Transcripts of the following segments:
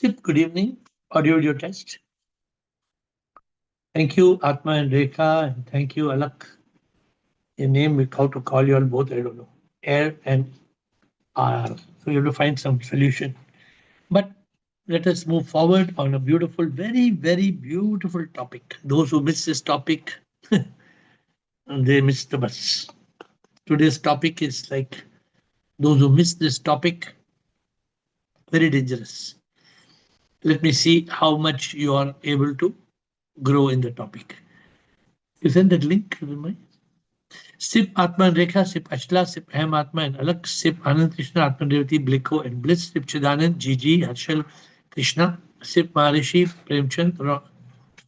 Sip, good evening. Audio test. Thank you, Atma and Rekha, and thank you, Alak. Your name, how to call you all both, I don't know. AiR and AiR. So you have to find some solution. But let us move forward on a beautiful, very, very beautiful topic. Those who miss this topic, they miss the bus. Today's topic is like those who miss this topic, very dangerous. Let me see how much you are able to grow in the topic. You send that link, Vimay? Sip Atma and Rekha, Sip Ashla, Sip Ham Atma and Alak, Sip Anand Krishna, Atma Devati, Bliko and Bliss, Sip Chidanand, Gigi, Harshal Krishna, Sip Maharishi, Premchand,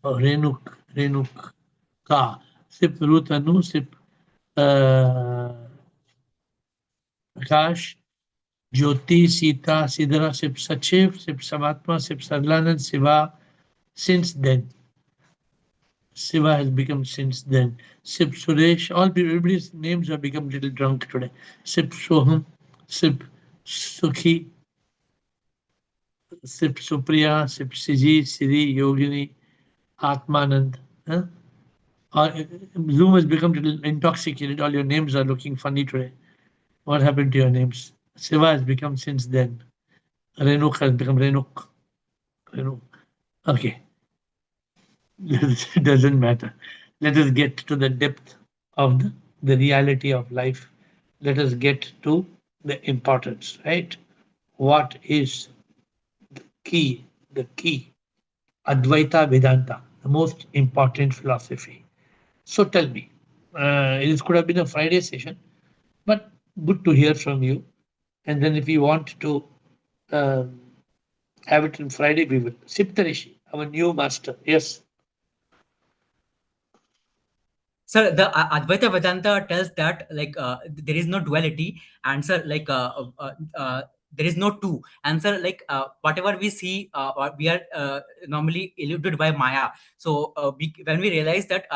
Renuk Ka, Sip Ruth Anu, Sip Prakash, Jyoti, Sita, Sidra, Sip Sachiv, Sip Samatma, Sip Sarlanand, Siva. Since then, Siva has become since then. Sip Suresh, all people, everybody's names have become a little drunk today. Sip Soham, Sip Sukhi, Sip Supriya, Sip Siji, Siri, Yogini, Atmanand. Huh? Zoom has become a little intoxicated. All your names are looking funny today. What happened to your names? Siva has become since then. Renuk has become Renuk. Renuk. Okay. It doesn't matter. Let us get to the depth of the reality of life. Let us get to the importance, right? What is the key? The key. Advaita Vedanta, the most important philosophy. So tell me, this could have been a Friday session, but good to hear from you. And then if you want to um, have it on Friday, we will. Siptarishi, our new master. Yes. Sir, the Advaita Vedanta tells that there is no duality, and sir, there is no two. And sir, whatever we see, we are normally eluded by Maya. So when we realize that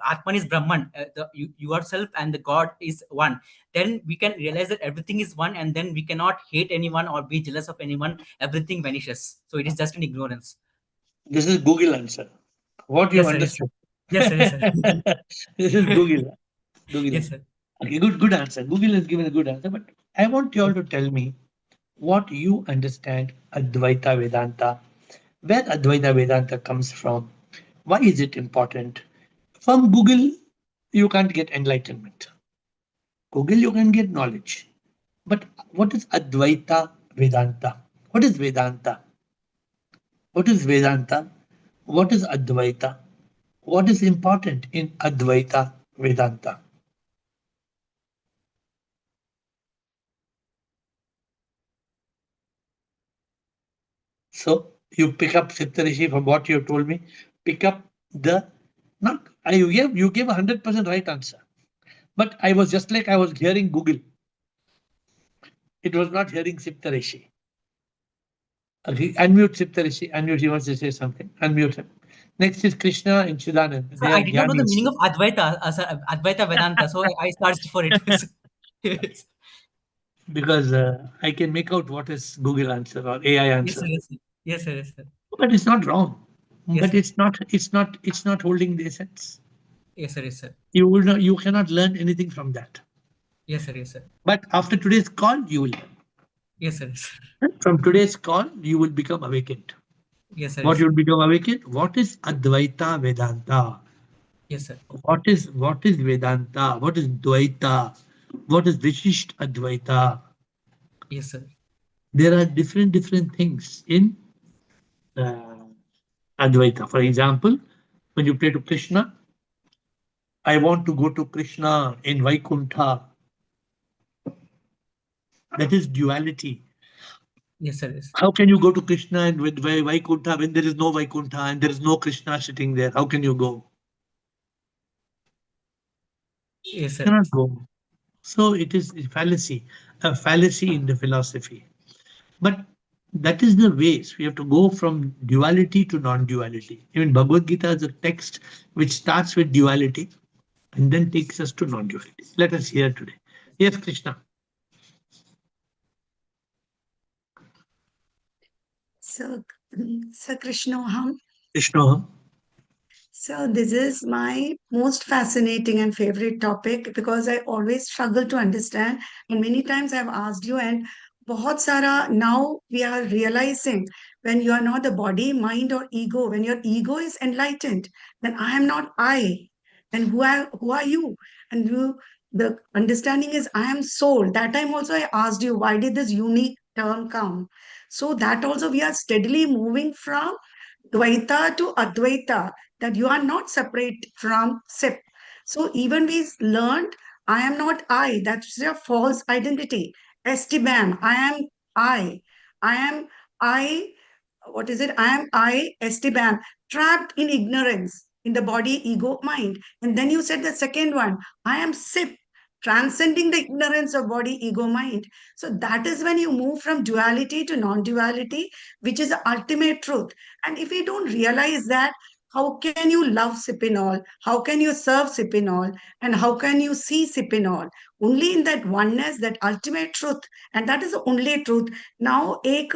Atman is Brahman, yourself and the God is one, then we can realize that everything is one, and then we cannot hate anyone or be jealous of anyone. Everything vanishes. So it is just an ignorance. This is Google answer. What you Yes, sir. Yes, sir. understood. Yes, sir. Yes, sir. This is Google. Google. Yes, sir. Okay, good answer. Google has given a good answer, but I want you all to tell me what you understand Advaita Vedanta, where Advaita Vedanta comes from, why is it important? From Google, you can't get enlightenment. Google, you can get knowledge. But what is Advaita Vedanta? What is Vedanta? What is Vedanta? What is Advaita? What is important in Advaita Vedanta? So you pick up Siptarishi from what you told me. Pick up the not you gave 100% right answer. But I was just like I was hearing Google. It was not hearing Siptarishi. Unmute Siptarishi. Unmute. He wants to say something. Unmute him. Next is Krishna and Chidanand. So They I are did not know the Jnanis. meaning of Advaita, Advaita Vedanta, so I searched for it. Yes. Because I can make out what is Google answer or AI Yes, sir. answer. Yes, sir. Yes, sir. Yes, sir. But it's not wrong. Yes, But sir. it's not holding the essence. Yes, sir. Yes, sir. You cannot learn anything from that. Yes, sir. Yes, sir. But after today's call, you will. Yes, sir. Yes, sir. From today's call, you will become awakened. Yes, sir. What Yes, you sir. will become awakened? What is Advaita Vedanta? Yes, sir. What is Vedanta? What is Dvaita? What is Vishisht Advaita? Yes, sir. There are different things in uh, Advaita. For example, when you pray to Krishna, I want to go to Krishna in Vaikuntha. That is duality. Yes, sir. Yes. How can you go to Krishna and with Vaikuntha when there is no Vaikuntha and there is no Krishna sitting there? How can you go? Yes, sir. Cannot go. So it is a fallacy in the philosophy. But that is the ways we have to go from duality to non-duality. Even Bhagavad Gita is a text which starts with duality and then takes us to non-duality. Let us hear today. Yes, Krishna. So, so Krishnoham. Krishnoham. So this is my most fascinating and favorite topic because I always struggle to understand, and many times I've asked you, and बहुत सारा now we are realizing when you are not the body, mind, or ego. When your ego is enlightened, then I am not I. Then who are you? And you, the understanding is I am soul. That time also I asked you why did this unique term come? So that also we are steadily moving from Dvaita to Advaita, that you are not separate from SIP. So even we learned, I am not I, that's your false identity. Esteban, I am I. I am I, what is it? I am I, Esteban, trapped in ignorance in the body, ego, mind. And then you said the second one, I am SIP, transcending the ignorance of body, ego, mind. So that is when you move from duality to non-duality, which is the ultimate truth. And if you don't realize that, how can you love Sipinol? How can you serve Sipinol? And how can you see Sipinol? Only in that oneness, that ultimate truth. And that is the only truth. Now, एक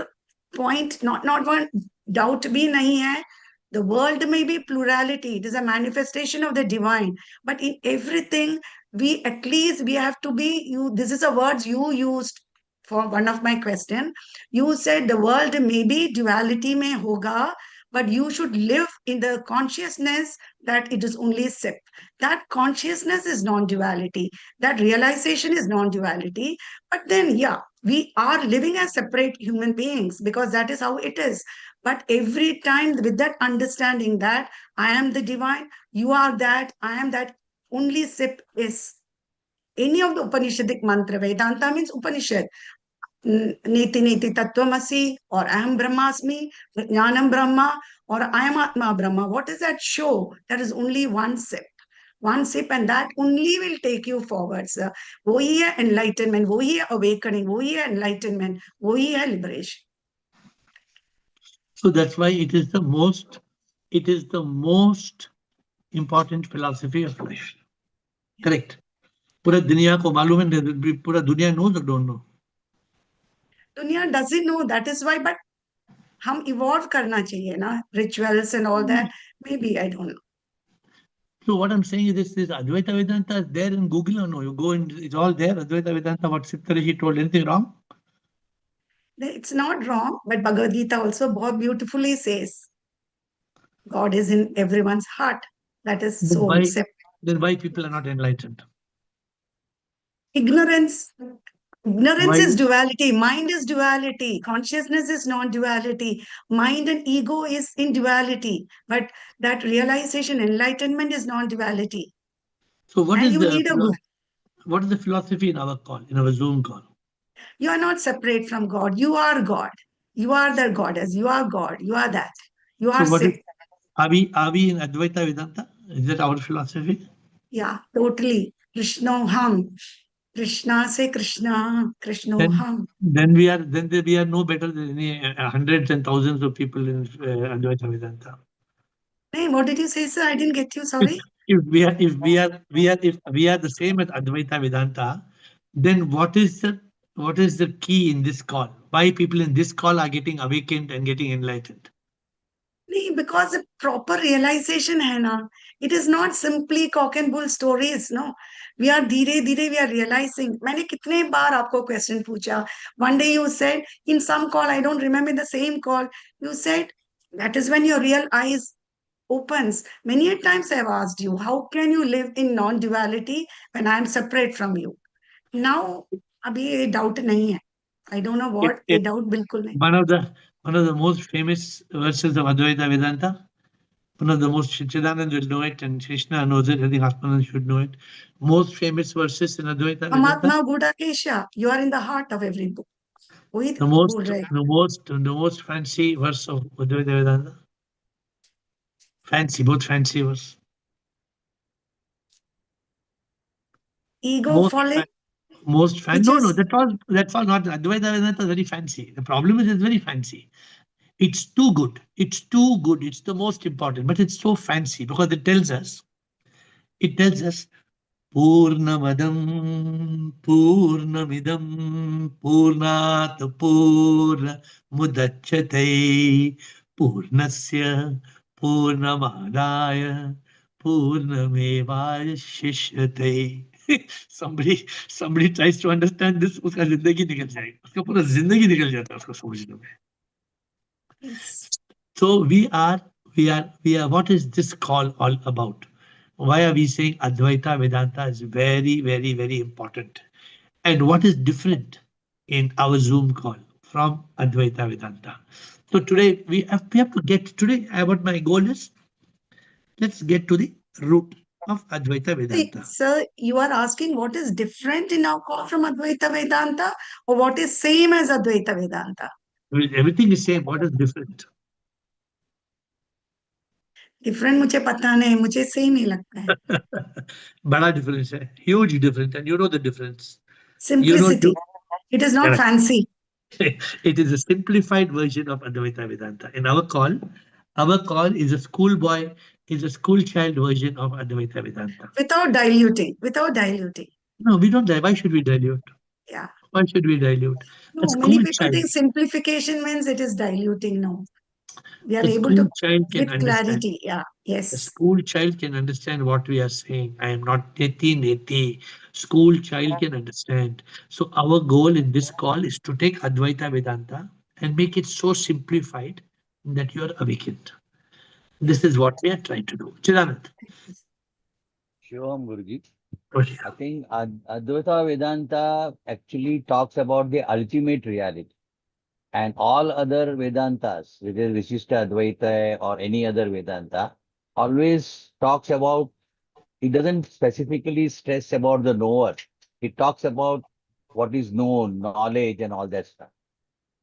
point, not one doubt भी नहीं है. The world may be plurality. It is a manifestation of the divine. But in everything, we at least we have to be you. This is a words you used for one of my question. You said the world may be duality में होगा, but you should live in the consciousness that it is only SIP. That consciousness is non-duality. That realization is non-duality. But then, yeah, we are living as separate human beings because that is how it is. But every time with that understanding that I am the divine, you are that, I am that, only SIP is. Any of the Upanishadic mantra, Vedanta means Upanishad. Niti Niti Tattvamasi, or Aham Brahmasmi, Jnanam Brahma, or I am Atma Brahma. What does that show? That is only one sip, and that only will take you forward, sir. वो ही है enlightenment, वो ही है awakening, वो ही है enlightenment, वो ही है liberation. So that's why it is the most important philosophy of life. Correct. पूरा दुनिया को मालूम है, पूरा दुनिया knows or don't know? दुनिया doesn't know, that is why, but हम evolve करना चाहिए ना, rituals and all that. Maybe, I don't know. So what I'm saying is this Advaita Vedanta is there in Google or no? You go and it's all there. Advaita Vedanta, what Siddharishi told, anything wrong? It's not wrong, but Bhagavad Gita also बहुत beautifully says, God is in everyone's heart. That is Then soul. why people are not enlightened? Ignorance. Ignorance Why? is duality. Mind is duality. Consciousness is non-duality. Mind and ego is in duality. But that realization, enlightenment is non-duality. So what And is you need a God. what is the philosophy in our call, in our Zoom call? You are not separate from God. You are God. You are the goddess. You are God. You are that. You So are what is, sick. are we in Advaita Vedanta? Is that our philosophy? Yeah, totally. Krishnoham. Krishna say Krishna. Krishnoham. Then we are no better than any hundreds and thousands of people in Advaita Vedanta. Hey, what did you say, sir? I didn't get you. If, Sorry. if we are the same as Advaita Vedanta, then what is the key in this call? Why people in this call are getting awakened and getting enlightened? नहीं, because the proper realization है ना. It is not simply cock and bull stories, no. We are धीरे धीरे we are realizing. मैंने कितने बार आपको question पूछा. One day you said in some call, I don't remember the same call, you said that is when your real eyes opens. Many a times I've asked you, how can you live in non-duality when I am separate from you? Now, अभी ये doubt नहीं है. I don't know It, what, ये it, doubt बिल्कुल नहीं. one of the most famous verses of Advaita Vedanta, one of the most, Chidanand will know it and Krishna knows it, I think Atmanand should know it. Most famous verses in Advaita Vedanta. Amatma Gudakesha, you are in the heart of every book. वही The बोल most, रहे. the most fancy verse of Advaita Vedanta. Fancy, both fancy verse. Ego Most, falling, most fan. which No, is that's all not Advaita Vedanta is very fancy. The problem is it's very fancy. It's too good. It's too good. It's the most important, but it's so fancy because it tells us Purnamadam Purnamidam Purnat Purna Mudachyate Purnasya Purnamadaya Purnamevaya Shishyate. somebody tries to understand this, उसका जिंदगी निकल जाएगी, उसका पूरा जिंदगी निकल जाता है उसको समझने में. Yes. So we are. What is this call all about? Why are we saying Advaita Vedanta is very, very, very important? And what is different in our Zoom call from Advaita Vedanta? So today we have to get today. What my goal is, let's get to the root of Advaita Vedanta. Sir, you are asking what is different in our call from Advaita Vedanta or what is same as Advaita Vedanta? Everything is same. What is different? Different मुझे पता नहीं, मुझे same ही लगता है. बड़ा difference है, huge difference, and you know the difference. You know, Simplicity. It is not correct. fancy. It is a simplified version of Advaita Vedanta. In our call is a schoolboy, is a school child version of Advaita Vedanta. Without diluting. Without diluting. No, we don't. Why should we dilute? Yeah. Why should we dilute? A No, many school people child, think simplification means it is diluting. No. We are a able to school child can with understand. clarity. Yeah. A Yes. school child can understand what we are saying. I am not neti. School child can understand. So our goal in this call is to take Advaita Vedanta and make it so simplified that you are awakened. This is what we are trying to do. Chidanand. Shivam Guruji. Oh, yeah. I think Advaita Vedanta actually talks about the ultimate reality. And all other Vedantas, whether Vishishta Advaita or any other Vedanta, always talks about, it doesn't specifically stress about the knower. It talks about what is known, knowledge and all that stuff.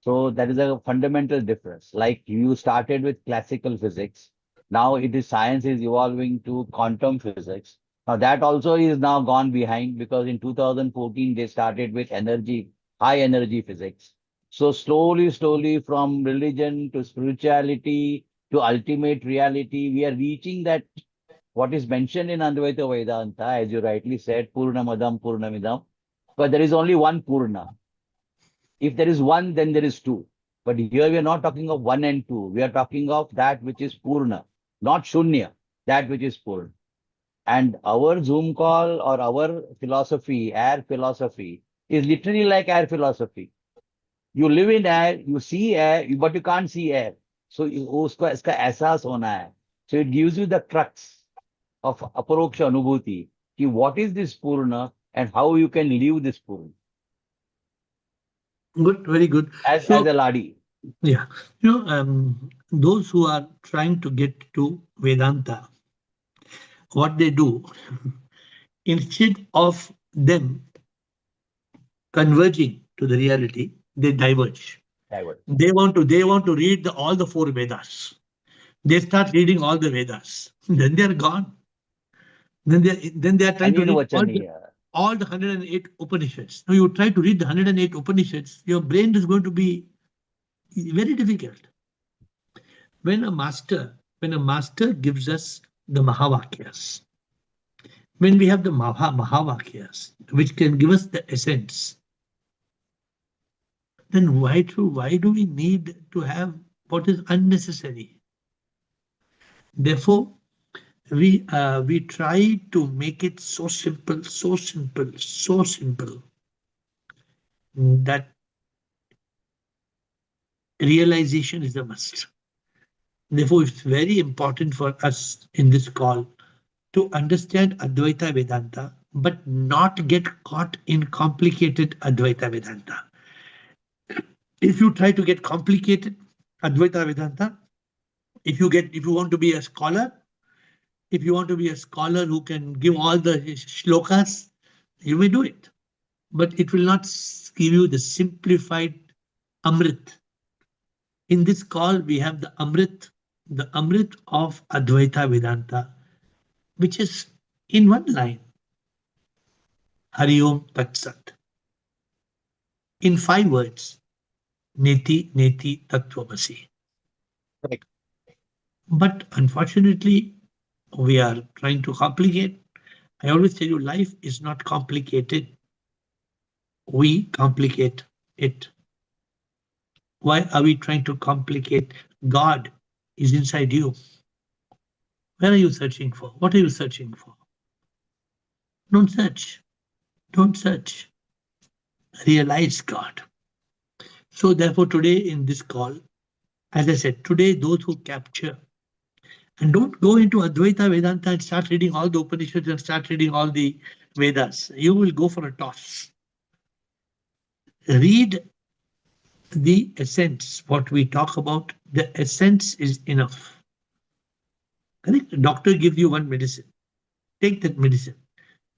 So that is a fundamental difference. Like you started with classical physics. Now it is science is evolving to quantum physics. Now that also is now gone behind because in 2014 they started with energy, high energy physics. So slowly from religion to spirituality to ultimate reality, we are reaching that what is mentioned in Advaita Vedanta, as you rightly said, Purnamadam, Purnamidam. But there is only one Purna. If there is one, then there is two. But here we are not talking of one and two. We are talking of that which is Purna, not Shunya, that which is Purna. And our Zoom call or our philosophy, AiR philosophy, is literally like AiR philosophy. You live in AiR, you see AiR, but you can't see AiR. So usko iska ehsas hona hai. So it gives you the crux of aparoksha anubhuti, ki what is this Purna and how you can live this Purna. Good, very good. As So, a Ladi. yeah, those who are trying to get to Vedanta, what they do, instead of them converging to the reality, they diverge. They want to read all the four Vedas. They start reading all the Vedas. Then they are gone. Then they are trying to read all the 108 Upanishads. Now you try to read the 108 Upanishads, your brain is going to be very difficult. When a master gives us the Mahavakyas, when we have the Mahavakyas, which can give us the essence, then why do we need to have what is unnecessary? Therefore, we try to make it so simple that realization is a must. Therefore, it's very important for us in this call to understand Advaita Vedanta, but not get caught in complicated Advaita Vedanta. If you try to get complicated Advaita Vedanta, if you want to be a scholar, who can give all the shlokas, you may do it, but it will not give you the simplified Amrit. In this call, we have the Amrit of Advaita Vedanta, which is in one line. Hari Om Tat Sat. In 5 words, Neti Neti Tattvamasi. Correct. But unfortunately, we are trying to complicate, I always tell you, life is not complicated. We complicate it. Why are we trying to complicate? God is inside you. Where are you searching for? What are you searching for? Don't search. Don't search. Realize God. So therefore, today in this call, as I said, today those who capture, and don't go into Advaita Vedanta and start reading all the Upanishads and start reading all the Vedas. You will go for a toss. Read the essence, what we talk about, the essence is enough. Correct? Doctor gives you one medicine. Take that medicine.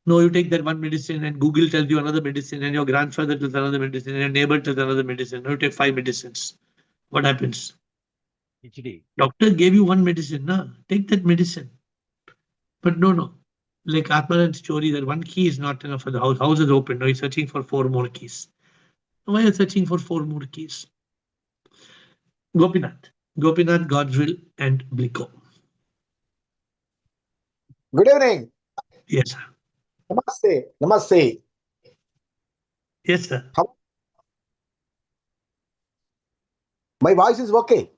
No, you take that one medicine and Google tells you another medicine and your grandfather tells another medicine and your neighbor tells another medicine. Now you take 5 medicines. What happens? HD. Doctor gave you one medicine, na? Take that medicine. But no. Like Atmanand's story that one key is not enough for the house. House is open. Now he's searching for 4 more keys. Why are you searching for 4 more keys? Gopinath. Gopinath, God's will, and Bliko. Good evening. Yes, sir. Namaste. Namaste. Yes, sir. My voice is okay.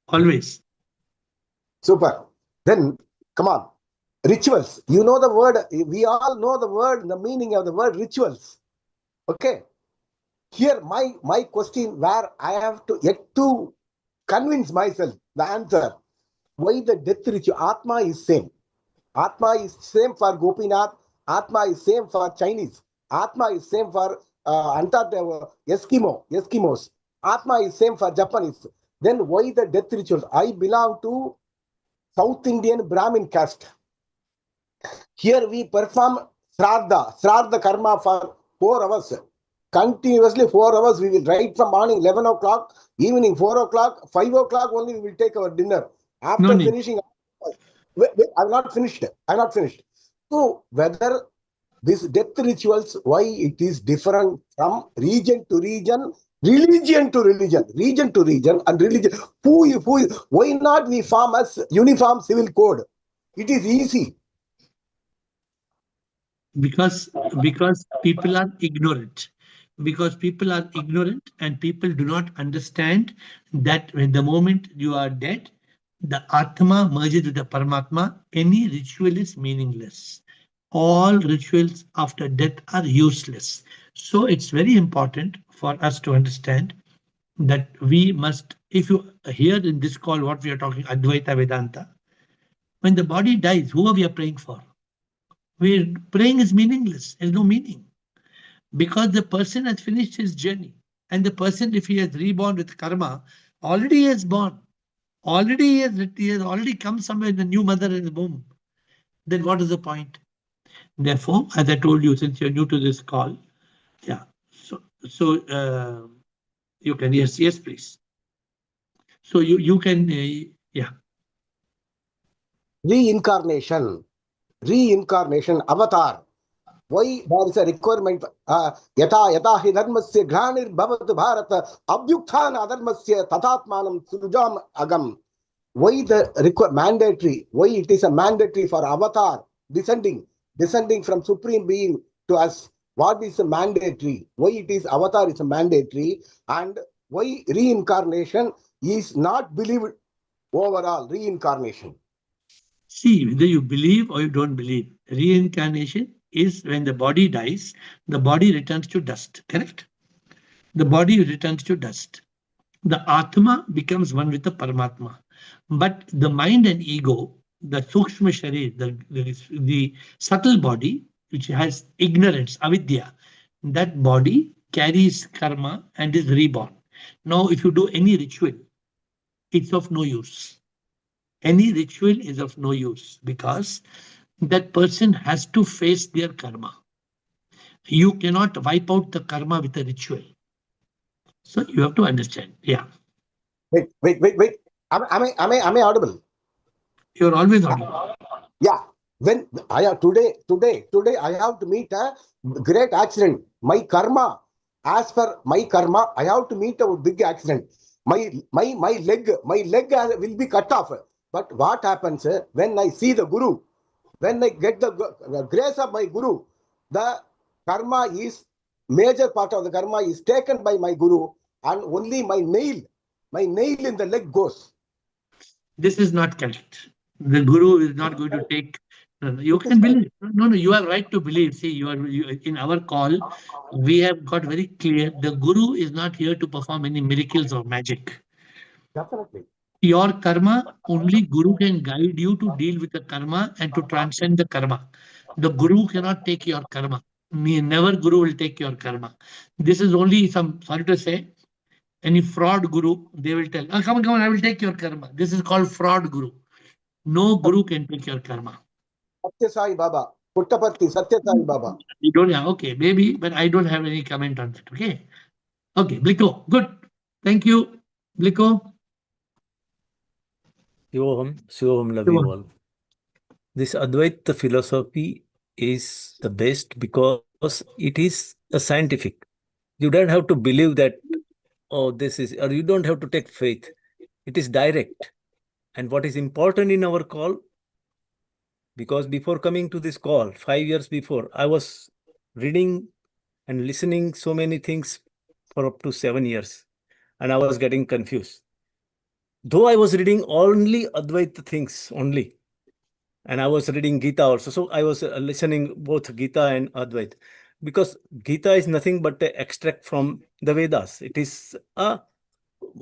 Always. Super. Then, come on. Rituals. You know the word, we all know the word, the meaning of the word rituals. Okay. Here, my question where I have to yet to convince myself the answer. Why the death ritual? Atma is same. Atma is same for Gopinath. Atma is same for Chinese. Atma is same for Antarctica, Eskimos. Atma is same for Japanese. Then why the death rituals? I belong to South Indian Brahmin caste. Here we perform Shraddha karma for 4 hours. Continuously 4 hours we will write from morning 11 o'clock, evening 4 o'clock, 5 o'clock only we will take our dinner. After finishing, wait, I'm not finished. So whether these death rituals, why it is different from region to region, religion to religion, and religion. Why not we form as uniform civil code? It is easy. Because people are ignorant. Because people are ignorant and people do not understand that when the moment you are dead, the Atma merges with the Paramatma, any ritual is meaningless. All rituals after death are useless. So it's very important for us to understand that we must, if you hear in this call what we are talking, Advaita Vedanta, when the body dies, who are we praying for? We're praying is meaningless, there's no meaning. Because the person has finished his journey. And the person, if he has reborn with karma, already has born. Already he has already come somewhere in a new mother in the womb. Then what is the point? Therefore, as I told you, since you're new to this call, yeah. So you can, yes, please. So you can, yeah. Reincarnation, avatar. Why there is a requirement? Yata hi dharmasya granir bhavat bharata abhyuktan adharmasya tatatmanam surjam agam. Why the mandatory? Why it is a mandatory for avatar descending from supreme being to us? What is the mandatory? Why it is avatar is a mandatory, and why reincarnation is not believed overall? Reincarnation. See, whether you believe or you don't believe, reincarnation is when the body dies, the body returns to dust, correct? The body returns to dust. The Atma becomes one with the Paramatma. But the mind and ego, the Sukshma Sharir, the subtle body, which has ignorance, avidya, that body carries karma and is reborn. Now, if you do any ritual, it's of no use. Any ritual is of no use because that person has to face their karma. You cannot wipe out the karma with a ritual. So you have to understand. Yeah. Wait. Am I audible? You're always audible. Yeah. When I have today, I have to meet a great accident. My karma, as per my karma, I have to meet a big accident. My leg will be cut off. But what happens when I see the Guru? when I get the grace of my Guru, the karma is, major part of the karma is taken by my Guru, and only my nail in the leg goes. This is not correct. The guru is not going to take. No, no, you can believe. No, no, you are right to believe. See, in our call, we have got very clear. The guru is not here to perform any miracles or magic. Definitely. Your karma, only guru can guide you to deal with the karma and to transcend the karma. The guru cannot take your karma. Never guru will take your karma. This is only some, sorry to say, any fraud guru, they will tell, oh, come on, I will take your karma. This is called fraud guru. No guru can take your karma. Satya Sai Baba, Puttaparthi, Satya Sai Baba. You don't have, okay, maybe, but I don't have any comment on that. Okay. Okay, Bliko, good. Thank you, Bliko. Shivoham, love you all. This Advaita philosophy is the best because it is a scientific. You don't have to believe that, oh, this is, or you don't have to take faith. It is direct. And what is important in our call, because before coming to this call, 5 years before, I was reading and listening so many things for up to 7 years, and I was getting confused. Though I was reading only Advaita things only, and I was reading Gita also. So I was listening both Gita and Advaita, because Gita is nothing but an extract from the Vedas. It is a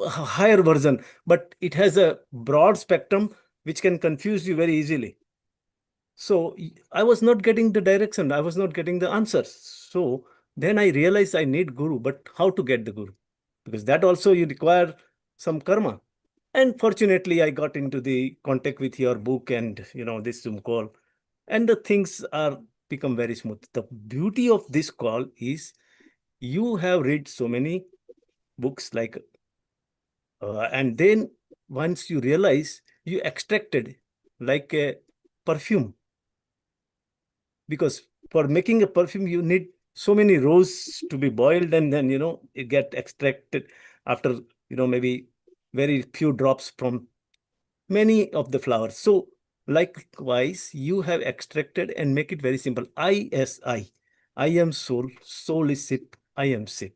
higher version, but it has a broad spectrum which can confuse you very easily. So I was not getting the direction. I was not getting the answers. So then I realized I need Guru, but how to get the Guru? Because that also you require some karma. And fortunately, I got into the contact with your book and, this Zoom call, and the things are become very smooth. The beauty of this call is you have read so many books, like, and then once you realize, you extracted like a perfume, because for making a perfume, you need so many roses to be boiled, and then, it get extracted after, maybe very few drops from many of the flowers. So likewise, you have extracted and make it very simple. I am soul, soul is sip, I am sip.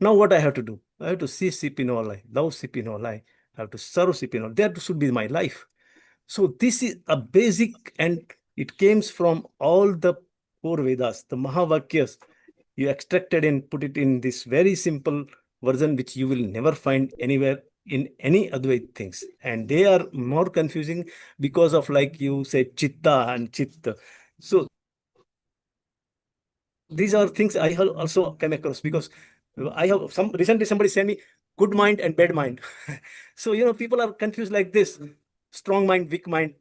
Now what I have to do? I have to see sip in all I, love sip in all I have to serve sip in all. That should be my life. So this is a basic, and it came from all the four Vedas, the Mahavakyas. You extracted and put it in this very simple version, which you will never find anywhere in any Advaita things. And they are more confusing because of, like you said, Chitta and Chitta. So these are things I have also come across, because I have recently somebody sent me good mind and bad mind. So, people are confused like this: strong mind, weak mind.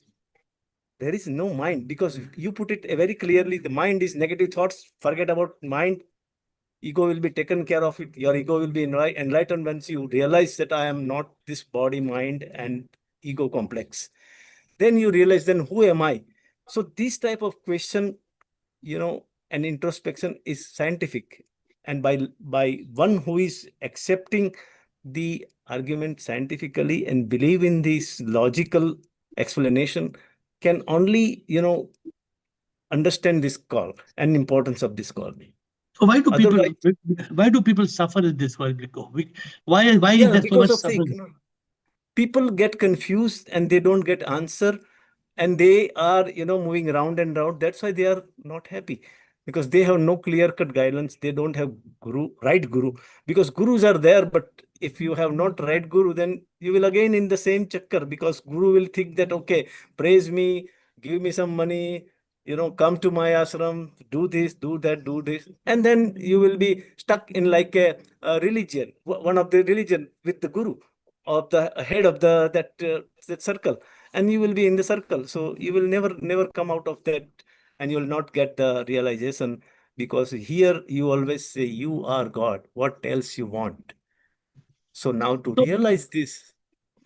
There is no mind, because you put it very clearly. The mind is negative thoughts. Forget about mind. Ego will be taken care of it. Your ego will be enlightened once you realize that I am not this body, mind, and ego complex. Then you realize, then who am I? So this type of question, and introspection is scientific. And by one who is accepting the argument scientifically and believe in this logical explanation, can only, understand this call and importance of this call. So why do people Otherwise, suffer in this world, Bliko? Why is there so because much of suffering? people get confused and they don't get answer, and they are, moving round and round. That's why they are not happy, because they have no clear cut guidance. They don't have right guru, because gurus are there, but if you have not right guru, then you will again in the same chakkar, because guru will think that, okay, praise me, give me some money, come to my ashram, do this, do that, do this, and then you will be stuck in like a religion, one of the religion with the guru of the head of that circle, and you will be in the circle. So you will never come out of that, and you will not get the realization, because here you always say you are God. What else you want? So now to So, realize this,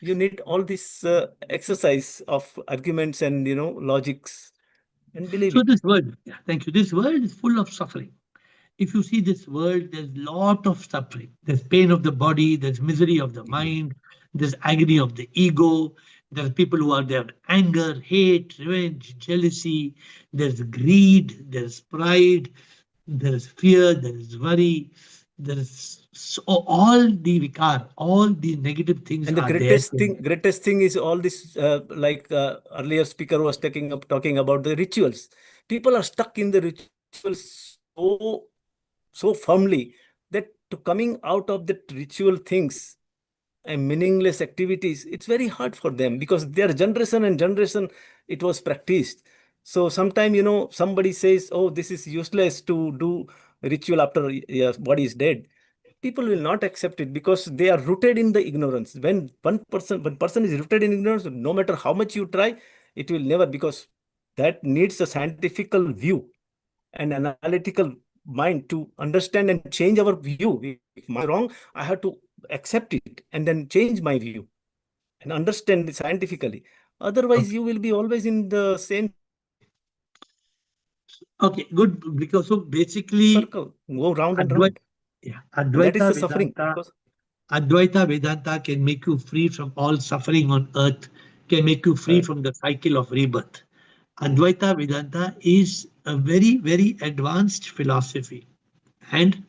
you need all this exercise of arguments and, logics, and believe so it. this world, yeah, thank you. This world is full of suffering. If you see this world, there's lot of suffering. There's pain of the body, there's misery of the mind, there's agony of the ego, There are people who are there, anger, hate, revenge, jealousy, there's greed, there's pride, there is fear, there is worry, there is all the vikar, all the negative things And the are there. greatest thing is all this, like earlier speaker was talking about the rituals. People are stuck in the rituals so firmly that to coming out of the ritual things and meaningless activities, it's very hard for them because their generation and generation it was practiced. So sometime, somebody says, oh, this is useless to do ritual after your body is dead. People will not accept it because they are rooted in the ignorance. When one person is rooted in ignorance, no matter how much you try, it will never, because that needs a scientific view and analytical mind to understand and change our view. If I'm wrong, I have to accept it and then change my view and understand it scientifically. Otherwise, you will be always in the same Okay, good. Because so basically, circle, go round and round. Yeah, And that is Advaita the suffering. Vedanta. Advaita Vedanta can make you free from all suffering on earth, can make you free from the cycle of rebirth. Advaita Vedanta is a very, very advanced philosophy, and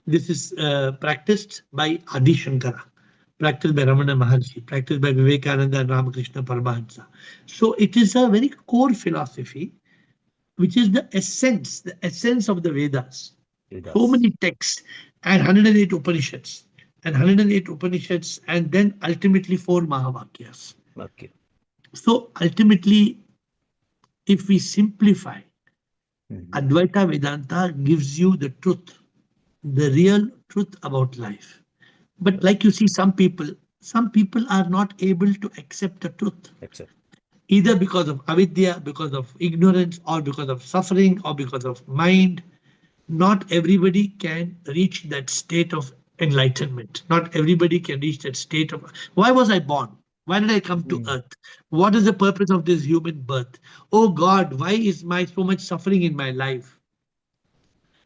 this is practiced by Adi Shankara, practiced by Ramana Maharshi, practiced by Vivekananda and Ramakrishna Paramahansa. So it is a very core philosophy, which is the essence of the Vedas. So many texts and 108 Upanishads and 108 Upanishads and then ultimately 4 Mahavakyas. Okay. So ultimately, if we simplify, Advaita Vedanta gives you the truth, the real truth about life. But like you see, some people are not able to accept the truth. Either because of avidya, because of ignorance, or because of suffering, or because of mind. Not everybody can reach that state of enlightenment. Not everybody can reach that state of, why was I born? Why did I come to earth? What is the purpose of this human birth? Oh God, why is so much suffering in my life?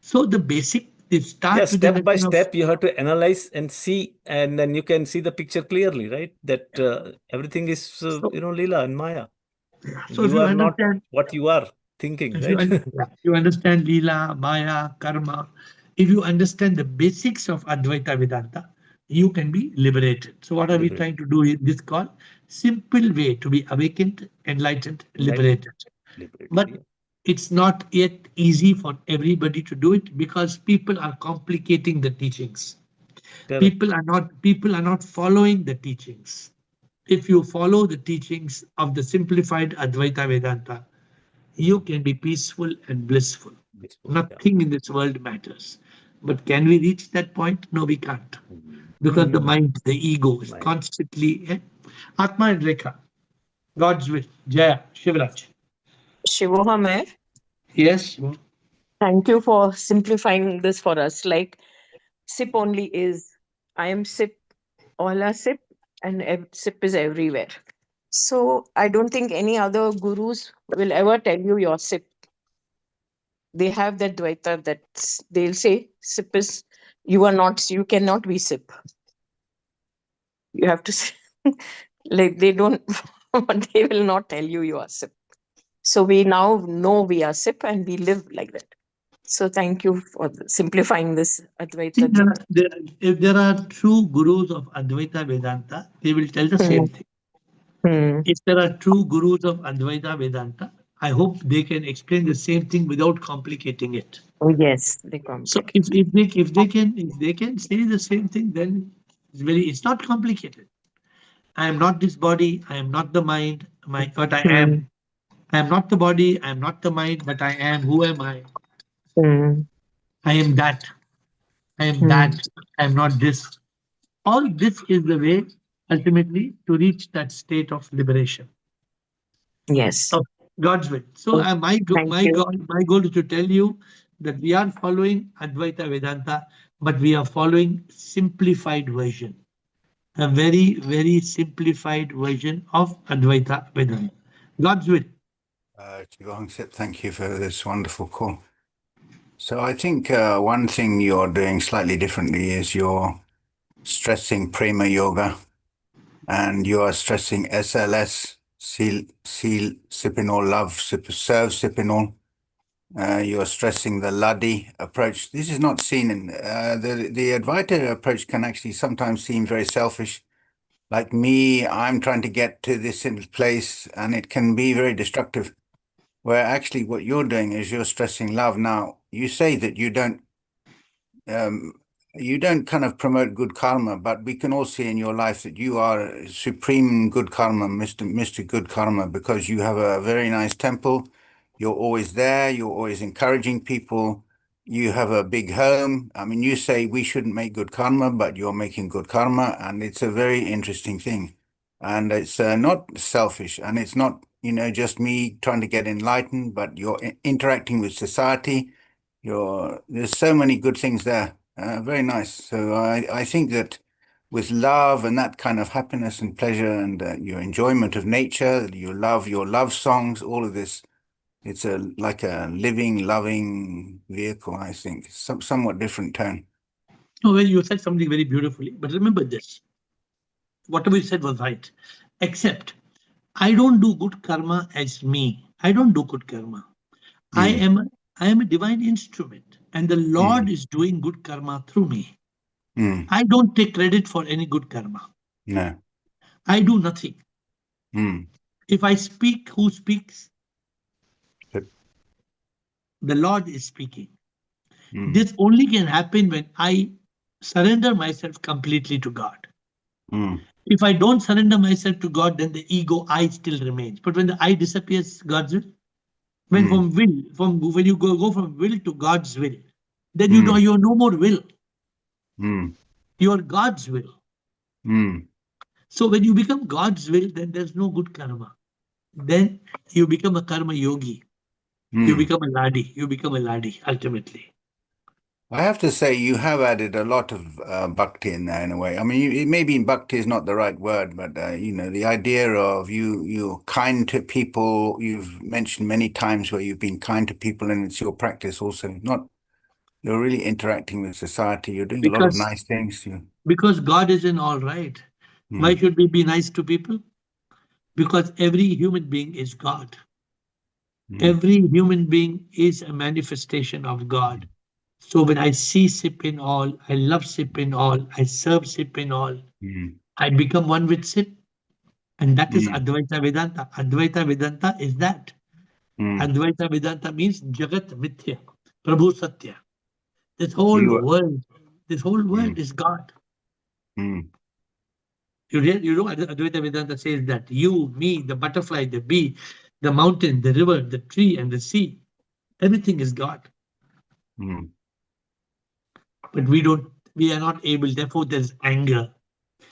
So the basic, it starts with step by step, you have to analyze and see, and then you can see the picture clearly, right? That everything is, Leela and Maya. So you are not what you are thinking, right? You understand Leela, Maya, Karma. If you understand the basics of Advaita Vedanta, you can be liberated. So what are we trying to do in this call? Simple way to be awakened, enlightened, liberated. But it's not yet easy for everybody to do it because people are complicating the teachings. People are not following the teachings. If you follow the teachings of the simplified Advaita Vedanta, you can be peaceful and blissful. Nothing in this world matters. But can we reach that point? No, we can't. Because the mind, the ego is constantly. Atma and Rekha, God's will. Jaya, Shivraj. Shivoham, Yes. thank you for simplifying this for us. Like, SIP only is, I am SIP, all are SIP, and SIP is everywhere. So I don't think any other gurus will ever tell you you're SIP. They have that Dvaita that they'll say SIP is, you are not, you cannot be SIP. You have to say, like, they don't, they will not tell you are SIP. So we now know we are SIP and we live like that. So thank you for simplifying this Advaita thing. If there are true gurus of Advaita Vedanta, they will tell the same thing. If there are true gurus of Advaita Vedanta, I hope they can explain the same thing without complicating it. Oh yes, they complicate. So if they can say the same thing, then it's not complicated. I am not this body. I am not the mind. But I am. I am not the body. I am not the mind. But I am. Who am I? I am that. I am that. I am not this. All this is the way ultimately to reach that state of liberation. Yes. Of God's will. So my goal is to tell you that we are following Advaita Vedanta, but we are following simplified version. A very, very simplified version of Advaita Vedanta. God's will. Thank you for this wonderful call. So I think one thing you're doing slightly differently is you're stressing prema yoga and you are stressing SLS, seal, sipinol, love, serve, sipinol. You are stressing the Ladi approach. This is not seen in the Advaita approach can actually sometimes seem very selfish. Like me, I'm trying to get to this place, and it can be very destructive. Where actually what you're doing is you're stressing love. Now, you say that you don't kind of promote good karma, but we can all see in your life that you are supreme good karma, Mr. Good Karma, because you have a very nice temple. You're always there. You're always encouraging people. You have a big home. I mean, you say we shouldn't make good karma, but you're making good karma, and it's a very interesting thing. And it's not selfish, and it's not, just me trying to get enlightened, but you're interacting with society. There's so many good things there. Very nice. So I think that with love and that kind of happiness and pleasure and your enjoyment of nature, your love songs, all of this, it's like a living, loving vehicle, I think. Somewhat different tone. No, well, you said something very beautifully, but remember this. Whatever you said was right, except I don't do good karma as me. I don't do good karma. I am a divine instrument, and the Lord is doing good karma through me. I don't take credit for any good karma. No. I do nothing. If I speak, who speaks? The Lord is speaking. This only can happen when I surrender myself completely to God. If I don't surrender myself to God, then the ego I still remains. But when the I disappears, God's will. When when you go from will to God's will, then you are no more will. You are God's will. So when you become God's will, then there's no good karma. Then you become a karma yogi. You become a ladi. You become a ladi ultimately. I have to say, you have added a lot of bhakti in there in a way. I mean, maybe bhakti is not the right word, but the idea of you're kind to people. You've mentioned many times where you've been kind to people, and it's your practice also. You're really interacting with society. You're doing a lot of nice things. Because God is in all right. Why should we be nice to people? Because every human being is God. Every human being is a manifestation of God. So when I see Sip in all, I love Sip in all, I serve Sip in all, I become one with Sip. And that is Advaita Vedanta. Advaita Vedanta is that. Advaita Vedanta means Jagat Mithya, Prabhu Satya. This whole world is God. You know, Advaita Vedanta says that you, me, the butterfly, the bee, the mountain, the river, the tree, and the sea, everything is God. But we are not able, therefore there's anger,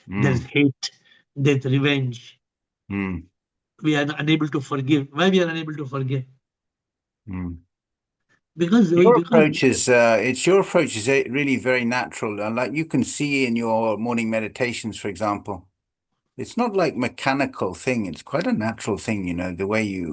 there's hate, there's revenge. We are unable to forgive. Why we are unable to forgive? Because your approach is really very natural. Like you can see in your morning meditations, for example, it's not like mechanical thing. It's quite a natural thing, the way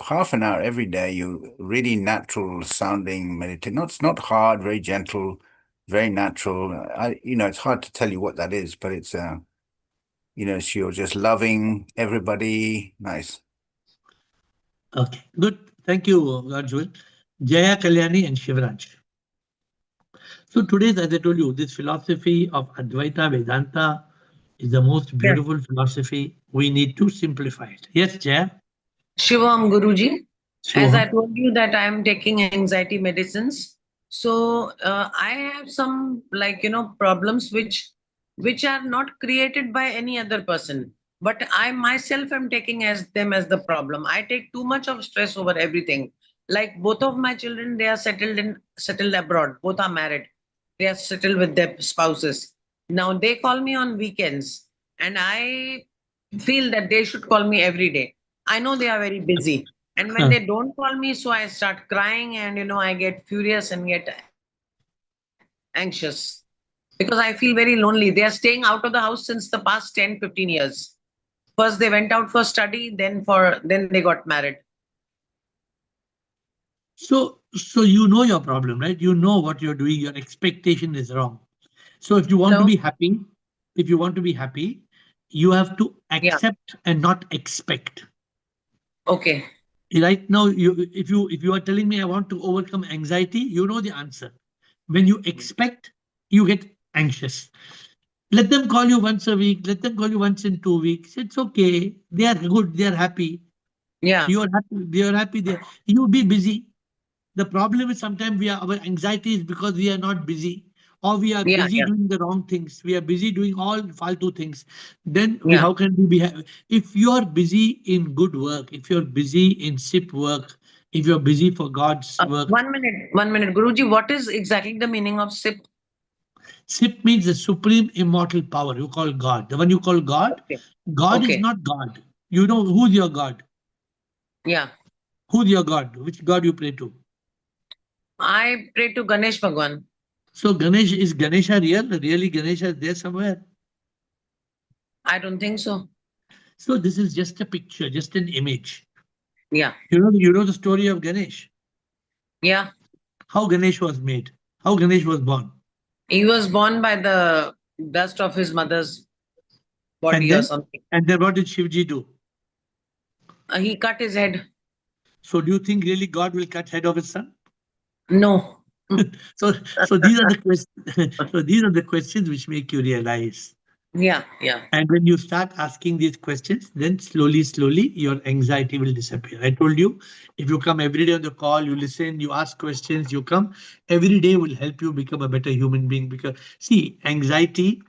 half an hour every day, you really natural sounding meditate. No, it's not hard, very gentle, very natural. It's hard to tell you what that is, but it's, so you're just loving everybody. Nice. Okay, good. Thank you, Rajul. Jaya, Kalyani, and Shivraj. So today's, as I told you, this philosophy of Advaita Vedanta is the most beautiful philosophy. We need to simplify it. Yes, Jaya? Shivam Guruji, Shivam. as I told you that I am taking anxiety medicines. So I have some problems which are not created by any other person, but I myself am taking as them as the problem. I take too much of stress over everything. Like both of my children, they are settled abroad. Both are married. They are settled with their spouses. Now they call me on weekends, and I feel that they should call me every day. I know they are very busy. And when they don't call me, so I start crying and I get furious and get anxious because I feel very lonely. They are staying out of the house since the past 10-15 years. First they went out for study, then they got married. So you know your problem, right? You know what you're doing. Your expectation is wrong. So if you want to be happy, You have to Yeah. accept and not expect. Okay. Right now, if you are telling me I want to overcome anxiety, you know the answer. When you expect, you get anxious. Let them call you once a week. Let them call you once in 2 weeks. It's okay. They are good. They are happy. Yeah. You are happy. They are happy. There. You be busy. The problem is sometimes our anxiety is because we are not busy, or we are Yeah. busy Yeah. doing the wrong things. We are busy doing all faltu things. Then Yeah. how can we be if you are busy in good work, if you're busy in SIP work, if you're busy for God's work. 1 minute. 1 minute. Guruji, what is exactly the meaning of SIP? SIP means the supreme immortal power. You call God. The one you call God, Okay. God is Okay. not God. You know who's your God? Yeah. Who's your God? Which God you pray to? I pray to Ganesh Bhagwan. So Ganesha real? Really Ganesha is there somewhere? I don't think so. So this is just a picture, just an image. Yeah. You know the story of Ganesh. Yeah. How Ganesh was made. How Ganesh was born. He was born by the dust of his mother's And body or then something. what did Shivji do? He cut his head. So do you think really God will cut head of his son? No. So these are the questions. So these are the questions which make you realize. Yeah. Yeah. And when you start asking these questions, then slowly, your anxiety will disappear. I told you, if you come every day on the call, you listen, you ask questions, you come, every day will help you become a better human being. Because see, anxiety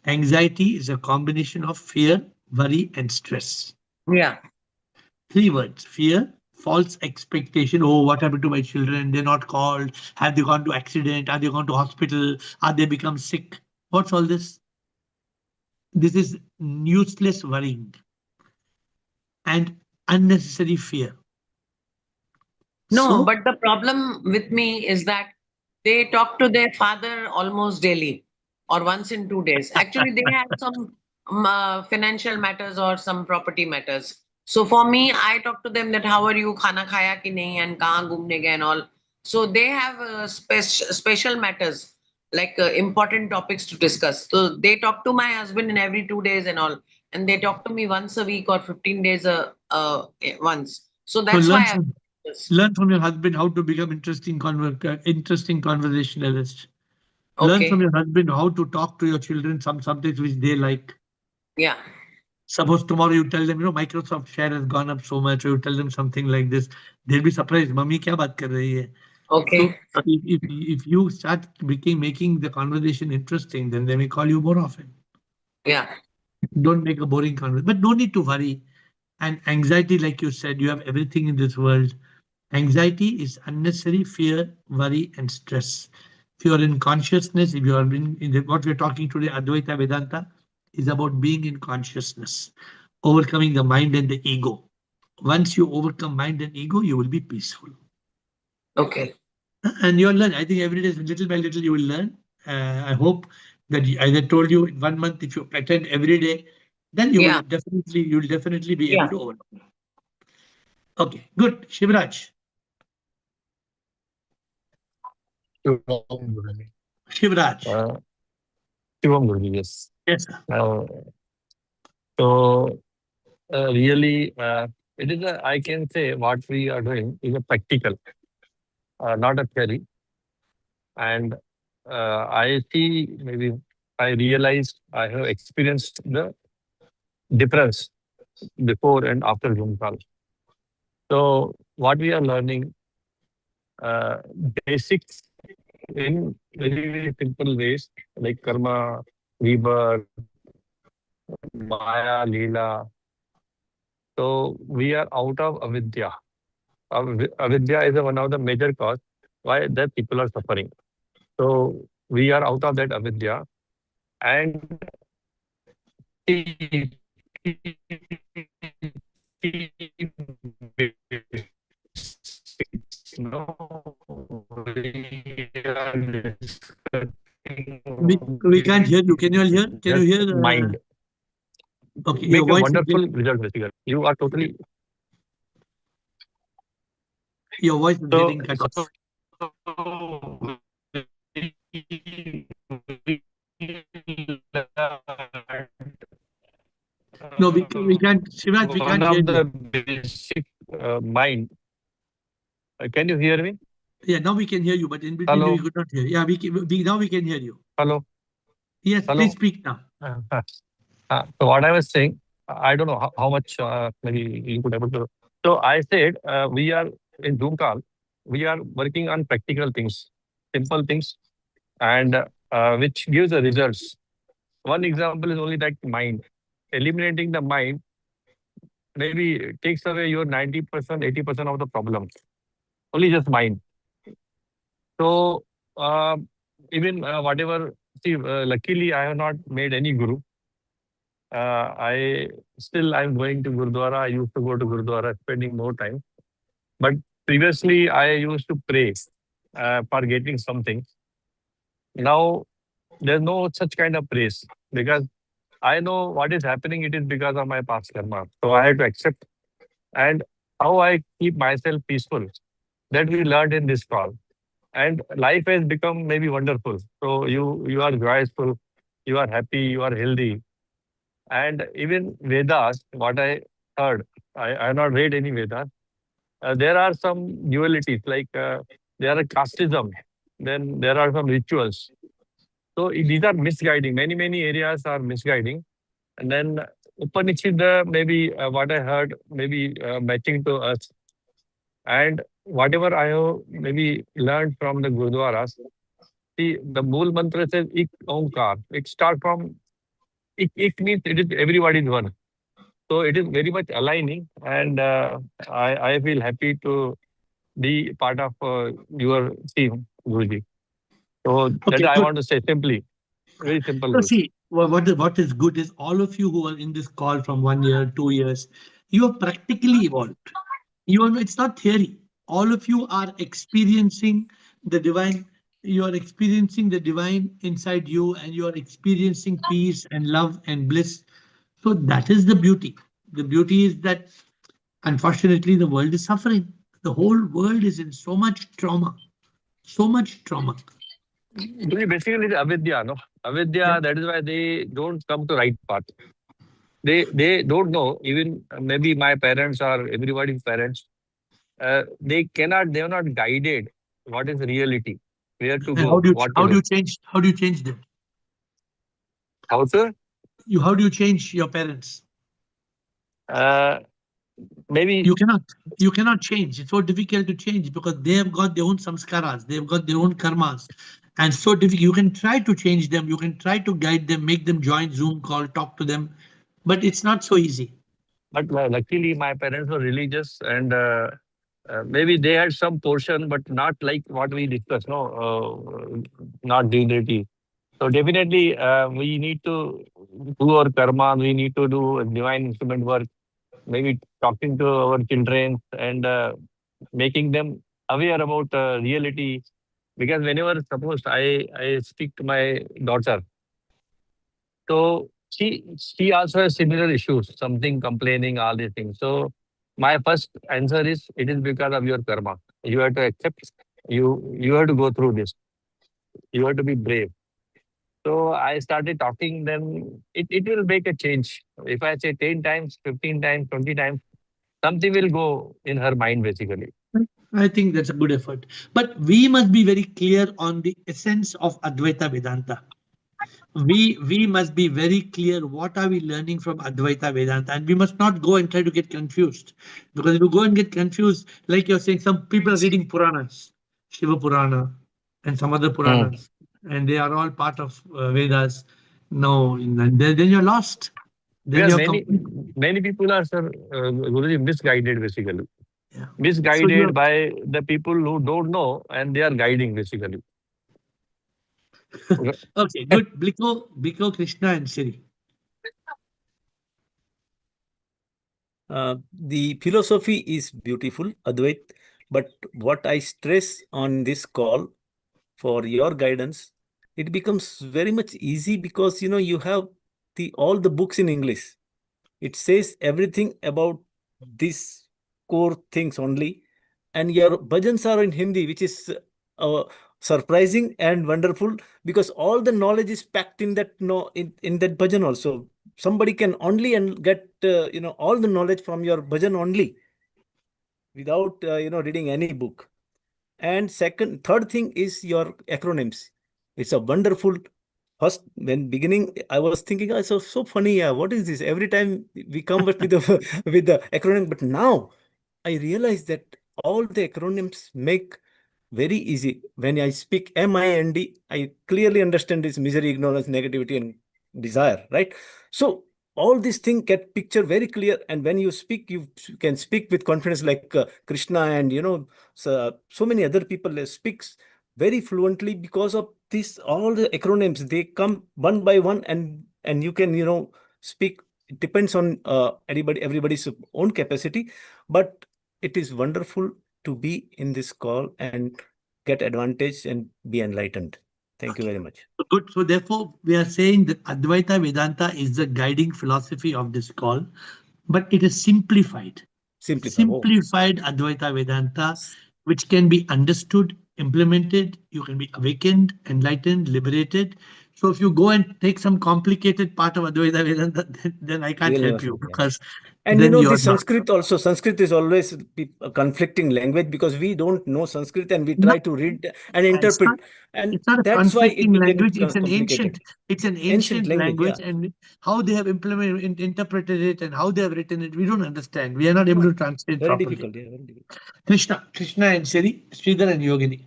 is a combination of fear, worry, and stress. Yeah. 3 words: fear, false expectation. Oh, what happened to my children? They're not called. Have they gone to accident? Are they gone to hospital? Are they become sick? What's all this? This is useless worrying and unnecessary fear. No, So, but the problem with me is that they talk to their father almost daily or once in 2 days. Actually, they have some financial matters or some property matters. So for me, I talk to them that how are you, khana khaya ki nahi, and kahan ghumne gaye and all. So they have special matters like important topics to discuss. So they talk to my husband in every 2 days and all, and they talk to me once a week or 15 days once. So so that's why I've this. learn from your husband how to become interesting conversationalist. Learn from Okay. your husband how to talk to your children some subjects which they like. Yeah. Suppose tomorrow you tell them, Microsoft share has gone up so much, or you tell them something like this, they'll be surprised. Mummy, kya baat kar rahi hai? So Okay. if you start making the conversation interesting, then they may call you more often. Yeah. Don't make a boring conversation, but no need to worry. And anxiety, like you said, you have everything in this world. Anxiety is unnecessary fear, worry, and stress. If you are in consciousness, if you are what we're talking today, Advaita Vedanta is about being in consciousness, overcoming the mind and the ego. Once you overcome mind and ego, you will be peaceful. Okay. And you'll learn. I think every day, little by little, you will learn. I hope that, as I told you, in 1 month, if you attend every day, then Yeah. you'll definitely be able Yeah. to overcome. Okay, good. Shivraj. Shivam Guruji. Shivraj. Shivam Guruji, yes. Yes, sir. So really, it is I can say what we are doing is a practical, not a theory. And I see, maybe I realized, I have experienced the difference before and after Zoom call. So what we are learning, uh, basics in very simple ways like karma, rebirth, Maya, Leela. So we are out of avidya. Avidya is one of the major cause why the people are suffering. So we are out of that avidya, and We can't hear you. Can you all hear? Can you just hear? mind. Okay, your Make a voice is wonderful getting, result, basically. You are totally your voice is so. getting cut off. No, we can't, Shivraj, we one can't of hear the you. basic mind. Can you hear me? Yeah, now we can hear you, but in between we Hello, could not hear. Yeah, now we can hear you. hello, Yes, please hello. speak now. So what I was saying, I don't know how much maybe you could able to. So I said we are in Zoom call. We are working on practical things, simple things, and which gives the results. One example is only that mind. Eliminating the mind maybe takes away your 90%, 80% of the problems. Only just mind. So even whatever, see, luckily I have not made any guru. I'm going to Gurdwara. I used to go to Gurdwara, spending more time. But previously, I used to pray for getting something. Now, there's no such kind of praise because I know what is happening. It is because of my past karma. So I have to accept. And how I keep myself peaceful, that we learned in this call. And life has become maybe wonderful. So you are joyful, you are happy, you are healthy. And even Vedas, what I heard, I have not read any Vedas. There are some dualities, like there are casteism, then there are some rituals. So these are misguiding. Many areas are misguiding. And then Upanishad, maybe what I heard, maybe matching to us. And whatever I have maybe learned from the Gurdwaras, see, the Mool Mantra says Ik Omkar. It starts from Ik means it is everybody's one. So it is very much aligning, and I feel happy to be part of your team, Guruji. So that Okay, I good. want to say simply, very simple So words. see, what is good is all of you who are in this call from 1 year, 2 years, you are practically evolved. It's not theory. All of you are experiencing the divine. You are experiencing the divine inside you, and you are experiencing peace and love and bliss. So that is the beauty. The beauty is that unfortunately the world is suffering. The whole world is in so much trauma. So much trauma. Guruji, basically, it's avidya, no? Yeah. Avidya, that is why they don't come to right path. They don't know, even maybe my parents or everybody's parents, they are not guided what is reality, where to And go, what to how do you do. change how do you change them? How to? How do you change your parents? Uh, Maybe, You cannot change. It's so difficult to change because they have got their own samskaras, they've got their own karmas, and so difficult. You can try to change them, you can try to guide them, make them join Zoom call, talk to them, but it's not so easy. but luckily my parents were religious, and maybe they had some portion, but not like what we discussed, no, not divinity. So definitely we need to do our karma, we need to do divine instrument work, maybe talking to our children and making them aware about reality. Because whenever, suppose I speak to my daughter, so she also has similar issues, something complaining, all these things. So my first answer is it is because of your karma. You have to accept. You have to go through this. You have to be brave. So I started talking. Then it will make a change. If I say 10 times, 15 times, 20 times, something will go in her mind basically. I think that's a good effort, but we must be very clear on the essence of Advaita Vedanta. We must be very clear what are we learning from Advaita Vedanta, and we must not go and try to get confused, because if you go and get confused, like you're saying, some people are reading Puranas, Shiva Purana and some other Hmm. Puranas, and they are all part of Vedas. No, then you're lost. Then Because you're many people are, sir, Guruji, misguided basically. yeah. So Misguided you're by the people who don't know, and they are guiding basically. okay. Good, Bliko, Krishna, and Siri. The philosophy is beautiful, Advait, but what I stress on this call for your guidance, it becomes very much easy because you have all the books in English. It says everything about these core things only, and your bhajans are in Hindi, which is surprising and wonderful because all the knowledge is packed in that no in that bhajan also. somebody can only and get all the knowledge from your bhajan only, without reading any book. And third thing is your acronyms. It's a wonderful. First, when beginning, I was thinking, oh, so funny. Yeah, what is this? Every time we come up with the with the acronym, but now I realize that all the acronyms make very easy. When I speak MIND, I clearly understand this: misery, ignorance, negativity, and desire. Right. So all these things get picture very clear, and when you speak, you can speak with confidence, like Krishna, and so many other people speaks very fluently because of this. All the acronyms, they come one by one, and you can speak. It depends on everybody's own capacity, but it is wonderful to be in this call and get advantage and be enlightened. Thank you very much. Good. So therefore, we are saying that Advaita Vedanta is the guiding philosophy of this call, but it is simplified. Simplified Advaita Vedanta, which can be understood, implemented. You can be awakened, enlightened, liberated. So if you go and take some complicated part of Advaita Vedanta, then I can't help you, because and then the you're not. Sanskrit also. Sanskrit is always a conflicting language, because we don't know Sanskrit and we try to read and interpret. It's not a That's why it conflicting became language. It's an complicated. ancient language, yeah. and how they have interpreted it and how they have written it, we don't understand. We are not able to translate Very properly. difficult. Yeah, very difficult. Krishna and Sridhar and Yogini.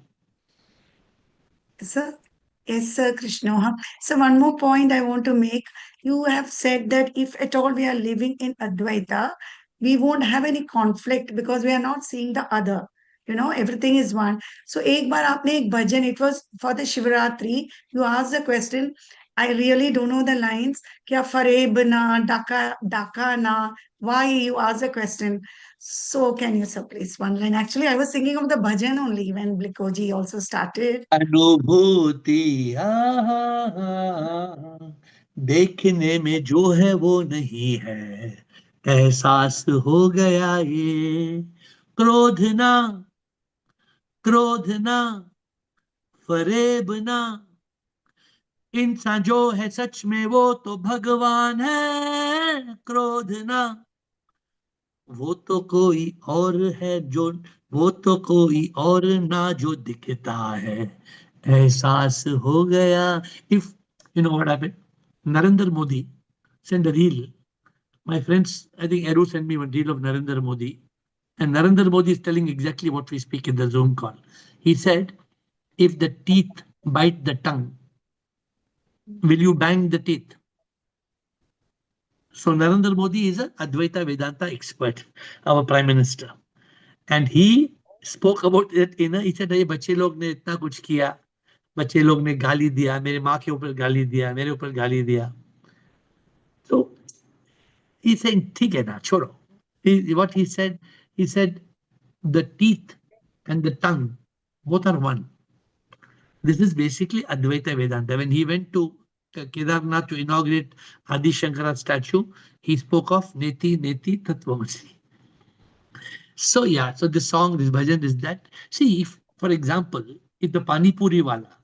Sir, yes, sir, Krishna. So one more point I want to make. You have said that if at all we are living in Advaita, we won't have any conflict because we are not seeing the other. Everything is one. So एक बार आपने एक भजन, it was for the Shivaratri, you asked the question, I really don't know the lines, क्या फरेब ना, डाका ना, why you asked the question. So can you, sir, please one line? Actually, I was thinking of the bhajan only when Blikoji also started. अनुभूति देखने में जो है वो नहीं है, एहसास हो गया ये, क्रोध ना फरेब ना, इंसान जो है सच में वो तो भगवान है, क्रोध ना, वो तो कोई और है जो, वो तो कोई और ना जो दिखता है, एहसास हो गया. If you know what happened, Narendra Modi sent a reel. My friends, I think Eru sent me one reel of Narendra Modi, and Narendra Modi is telling exactly what we speak in the Zoom call. He said, if the teeth bite the tongue, will you bang the teeth? So Narendra Modi is an Advaita Vedanta expert, our Prime Minister. And he spoke about it he said, ये बच्चे लोग ने इतना कुछ किया, बच्चे लोग ने गाली दिया, मेरे माँ के ऊपर गाली दिया, मेरे ऊपर गाली दिया. So he's saying, ठीक है ना, छोड़ो. What he said, the teeth and the tongue, both are one. This is basically Advaita Vedanta. When he went to Kedarnath to inaugurate Adi Shankara's statue, he spoke of Neti Neti Tattvamasi. So yeah, so this song, this bhajan is that. See, if, for example, if the Pani Puri wala,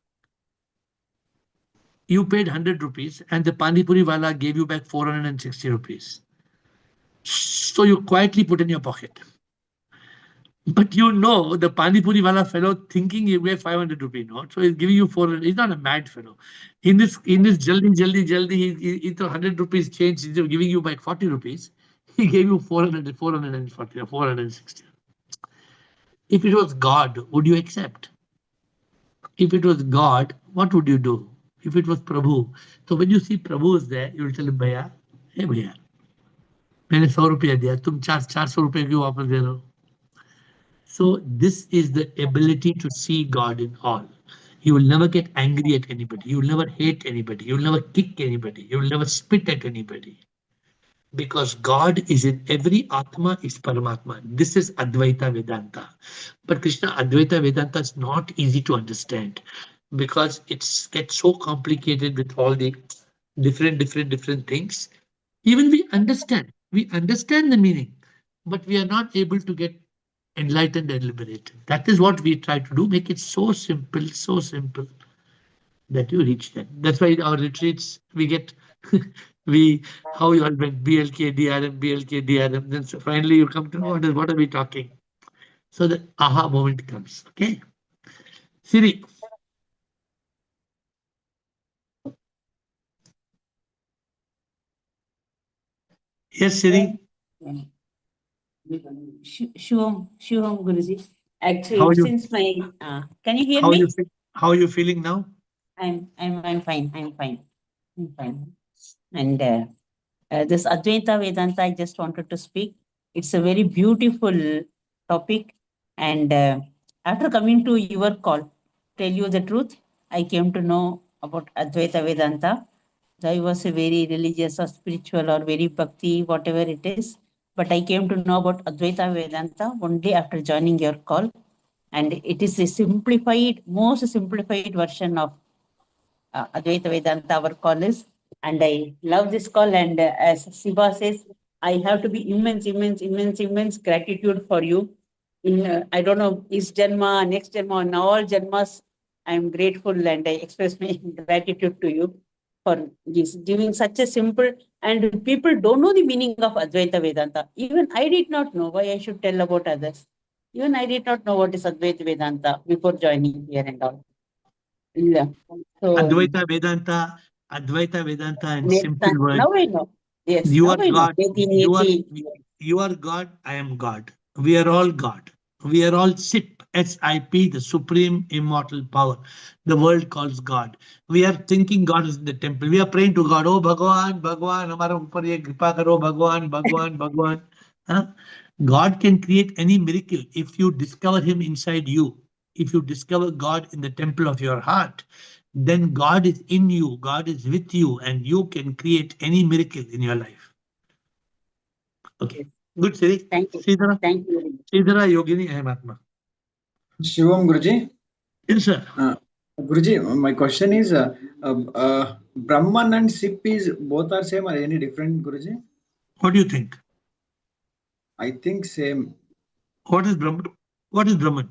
you paid 100 rupees and the Pani Puri wala gave you back 460 rupees. So you quietly put in your pocket. But the Pani Puri wala fellow thinking you gave 500 rupee note, so he's giving you 400. He's not a mad fellow. In this jaldi, he 100 rupees change, instead of giving you back 40 rupees, he gave you 440 or 460. If it was God, would you accept? If it was God, what would you do? If it was Prabhu. So when you see Prabhu is there, you will tell him, Bhaiya, hey Bhaiya, मैंने 100 रुपया दिया, तुम 400 रुपये क्यों वापस दे रहे हो? So this is the ability to see God in all. You will never get angry at anybody. You will never hate anybody. You will never kick anybody. You will never spit at anybody. Because God is in every Atma is Paramatma. This is Advaita Vedanta. But Krishna, Advaita Vedanta is not easy to understand because it gets so complicated with all the different things. Even we understand the meaning, but we are not able to get enlightened and liberated. That is what we try to do, make it so simple that you reach that. That's why our retreats, we get How you all went BLK, DRM, BLK, DRM. Then finally you come to know what are we talking. So the aha moment comes. Okay. Siri. Yes, Siri. Shivam Guruji. How Actually, you since my can you hear how you me? how you feeling now? I'm fine. I'm fine. I'm fine. And this Advaita Vedanta, I just wanted to speak. It's a very beautiful topic. And after coming to your call, tell you the truth, I came to know about Advaita Vedanta. I was a very religious or spiritual or very bhakti, whatever it is. But I came to know about Advaita Vedanta only after joining your call. And it is a simplified, most simplified version of Advaita Vedanta, our call is. And I love this call. And as Siva says, I have to be immense gratitude for you. In I don't know, this Janma, next Janma, in all Janmas, I'm grateful and I express my gratitude to you for this, giving such a simple, and people don't know the meaning of Advaita Vedanta. Even I did not know why I should tell about others. Even I did not know what is Advaita Vedanta before joining here and all. Yeah. So Advaita Vedanta in simple words. now I know. Yes, You now are I know. God. You are God. I am God. We are all God. We are all SIP, SIP, the supreme immortal power. The world calls God. We are thinking God is in the temple. We are praying to God. Oh Bhagwan, Bhagwan, हमारा ऊपर ये कृपा करो, Bhagwan, Bhagwan, Bhagwan. Huh? God can create any miracle if you discover Him inside you. If you discover God in the temple of your heart, then God is in you, God is with you, and you can create any miracle in your life. Okay, good, Siri. Thank you. Sridhara, Thank you very much. Sridhara Yogini Ahmatma. Shivam Guruji. Yes, sir. Guruji, my question is, Brahman and Sip is both are same or any different, Guruji? What do you think? I think same. What is Brahman? What is Brahman?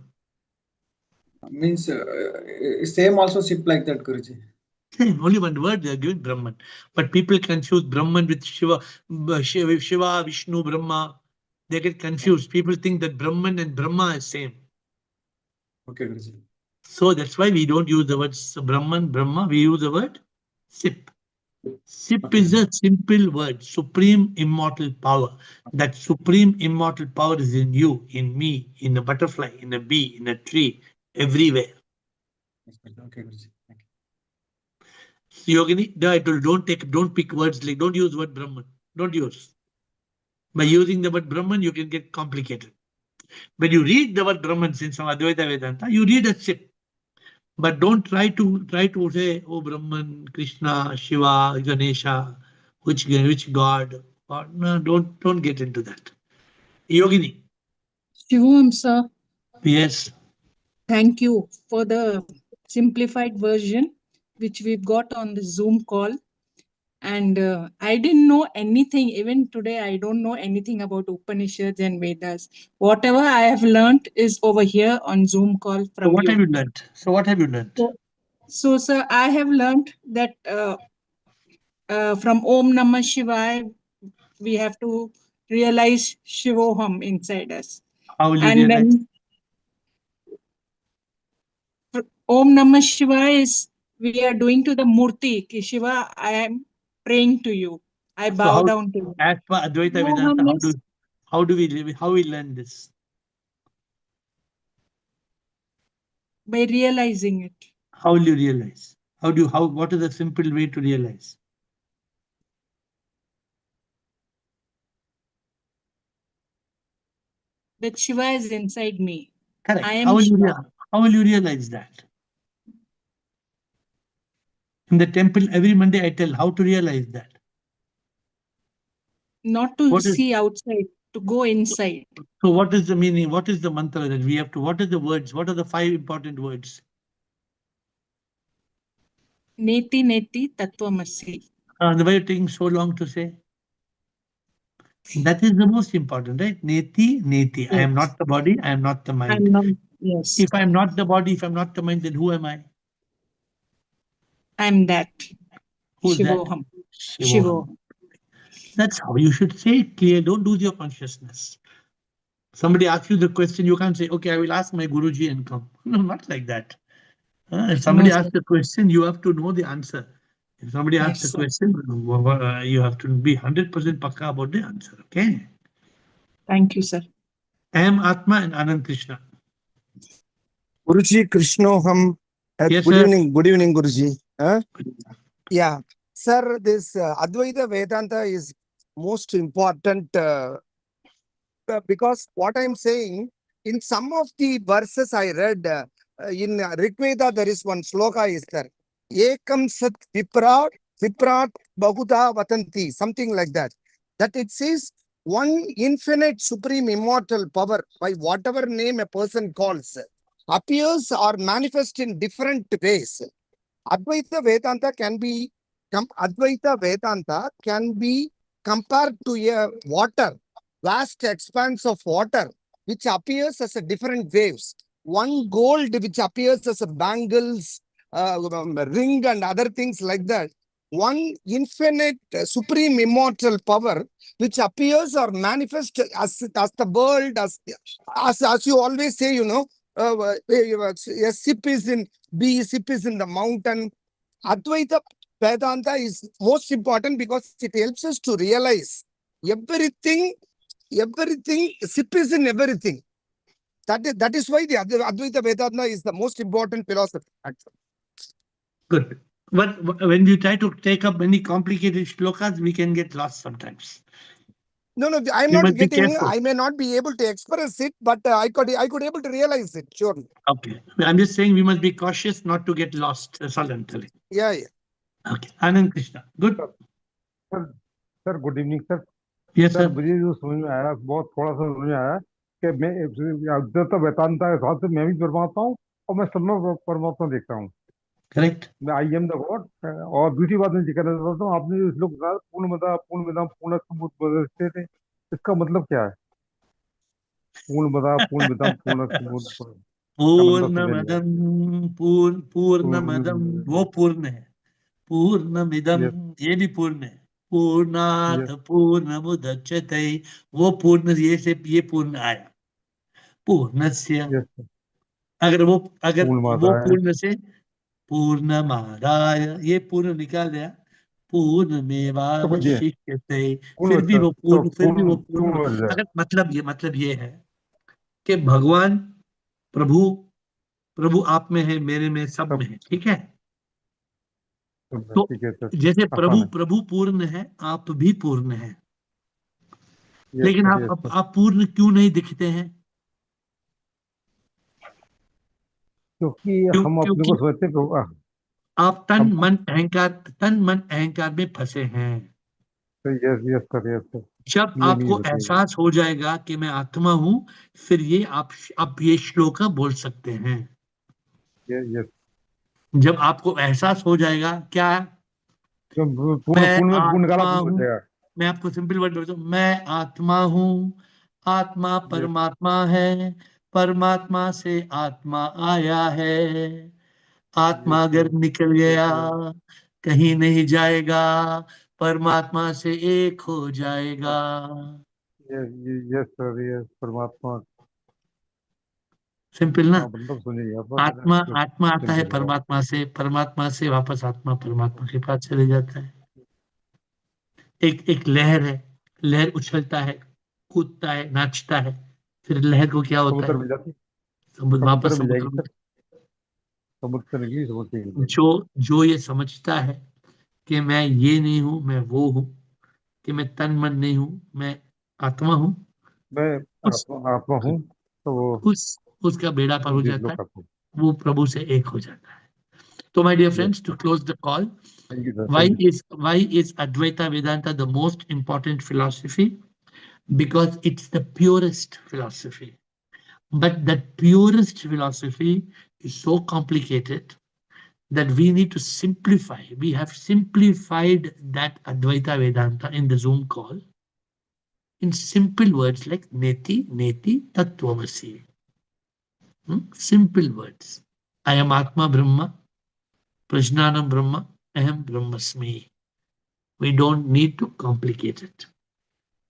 Means same also Sip like that, Guruji. Same, only one word they are giving Brahman. But people confuse Brahman with Shiva, Shiva, Vishnu, Brahma. They get confused. People think that Brahman and Brahma is same. Okay, Guruji. So that's why we don't use the word Brahman, Brahma. We use the word Sip. Sip is a simple word, supreme immortal power. That supreme immortal power is in you, in me, in a butterfly, in a bee, in a tree, everywhere. Okay, Guruji. Thank you. Yogini, don't pick words like, don't use word Brahman. Don't use. By using the word Brahman, you can get complicated. When you read the word Brahman in some Advaita Vedanta, you read a Sip. But don't try to say, oh Brahman, Krishna, Shiva, Ganesha, which god. No, don't get into that. Yogini. Shivam sir, Yes. thank you for the simplified version which we've got on the Zoom call. And I didn't know anything. Even today, I don't know anything about Upanishads and Vedas. Whatever I have learned is over here on Zoom call from So what you. have you learned? So, sir, I have learned that from Om Namah Shivaya, we have to realize Shivoham inside us. How will you And realize? then Om Namah Shivaya is we are doing to the Murti. Ki Shiva, I am praying to you. I bow down to you. As per Advaita Vedanta, how do we learn this? By realizing it. How will you realize? What is the simple way to realize? That Shiva is inside me. Correct. I am how will you realize that? In the temple, every Monday I tell how to realize that. Not to see outside, to go inside. So what is the meaning? What is the mantra that we have to? What are the words? What are the 5 important words? Neti Neti Tattvamasi. The way you're taking so long to say? That is the most important, right? Neti, Neti. Yes. I am not the body, I am not the mind. Yes. If I am not the body, if I'm not the mind, then who am I? I'm that. Who's Shivoham. that? Shivoham. That's how you should say it clear. Don't lose your consciousness. Somebody asks you the question, you can't say, okay, I will ask my Guruji and come. No, not like that. If somebody No, sir. asks the question, you have to know the answer. If somebody asks Yes, the sir. question, you have to be 100% pakka about the answer. Okay. Thank you, sir. I am Atma and Anand Krishna. Guruji Krishnoham. Yes, Good sir. evening. Good evening, Guruji. Yeah. Sir, this Advaita Vedanta is most important because what I'm saying, in some of the verses I read, in Rigveda, there is one sloka is there. Ekam sat viprat bahuda vatanti, something like that. That it says one infinite supreme immortal power, by whatever name a person calls, appears or manifests in different ways. Advaita Vedanta can be compared to a water, vast expanse of water, which appears as a different waves. One gold which appears as a bangles, ring and other things like that. One infinite, supreme, immortal power which appears or manifests as the world, as you always say, a ship is in sip is in the mountain. Advaita Vedanta is most important because it helps us to realize everything, sip is in everything. That is why the Advaita Vedanta is the most important philosophy. Actually. Good. But when you try to take up many complicated shlokas, we can get lost sometimes. No, I'm You not must be getting, careful. I may not be able to express it, but I could able to realize it, surely. Okay. I'm just saying we must be cautious not to get lost. That's all I'm telling. Yeah. Okay. Anand Krishna. Good. Sir good evening sir. Yes, sir sir. मुझे जो समझ में आया, बहुत थोड़ा सा समझ में आया कि मैं अद्वैत वेदांता के हिसाब से मैं भी परमात्मा हूँ और मैं सब में परमात्मा देखता हूँ। करेक्ट। मैं आई एम द गॉड। और दूसरी बात मैं कहना चाहता हूँ, आपने जो श्लोक कहा पूर्णमदा पूर्णस्य थे, इसका मतलब क्या है? पूर्णमदा पूर्णमिदम पूर्णस्य पूर्णमदम पूर्णमदम वो पूर्ण है। पूर्णमिदम ये भी पूर्ण है। पूर्णात पूर्णमुदच्यते वो पूर्ण, ये से ये पूर्ण आया। पूर्णस्य अगर वो पूर्ण से पूर्णमादाय ये पूर्ण निकाल दिया, पूर्णमेवावशिष्यते फिर भी वो पूर्ण। अगर मतलब ये है कि भगवान प्रभु आप में है, मेरे में, सब में है। ठीक है। तो जैसे प्रभु पूर्ण है, आप भी पूर्ण है। लेकिन आप पूर्ण क्यों नहीं दिखते हैं? क्योंकि हम अपने को सोचते हैं आप तन मन अहंकार में फंसे हैं। जब आपको एहसास हो जाएगा कि मैं आत्मा हूं, फिर ये आप ये श्लोक बोल सकते हैं। जब आपको एहसास हो जाएगा क्या मैं आपको सिंपल वर्ड बोलता हूँ, मैं आत्मा हूँ, आत्मा परमात्मा है, परमात्मा से आत्मा आया है, आत्मा अगर निकल गया कहीं नहीं जाएगा, परमात्मा से एक हो जाएगा। परमात्मा सिंपल ना। आत्मा आता है परमात्मा से वापस आत्मा परमात्मा के पास चले जाता है। एक लहर है, लहर उछलता है, कूदता है, नाचता है, फिर लहर को क्या होता है? वापस समुद्र। जो ये समझता है कि मैं ये नहीं हूं, मैं वो हूं, कि मैं तन मन नहीं हूं, मैं आत्मा हूं, आत्मा हूं, तो उसका बेड़ा पार हो जाता है, वो प्रभु से एक हो जाता है। तो my dear friends, to close the call, why is Advaita Vedanta the most important philosophy? Because it's the purest philosophy. But that purest philosophy is so complicated that we need to simplify. We have simplified that Advaita Vedanta in the Zoom call in simple words like Neti, Neti, Tattvamasi. Simple words. I am Atma Brahma, Prajnanam Brahma, Aham Brahmasmi. We don't need to complicate it.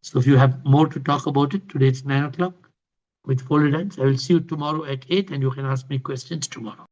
So if you have more to talk about it, today it's 9 o'clock with folded hands. I will see you tomorrow at 8 and you can ask me questions tomorrow.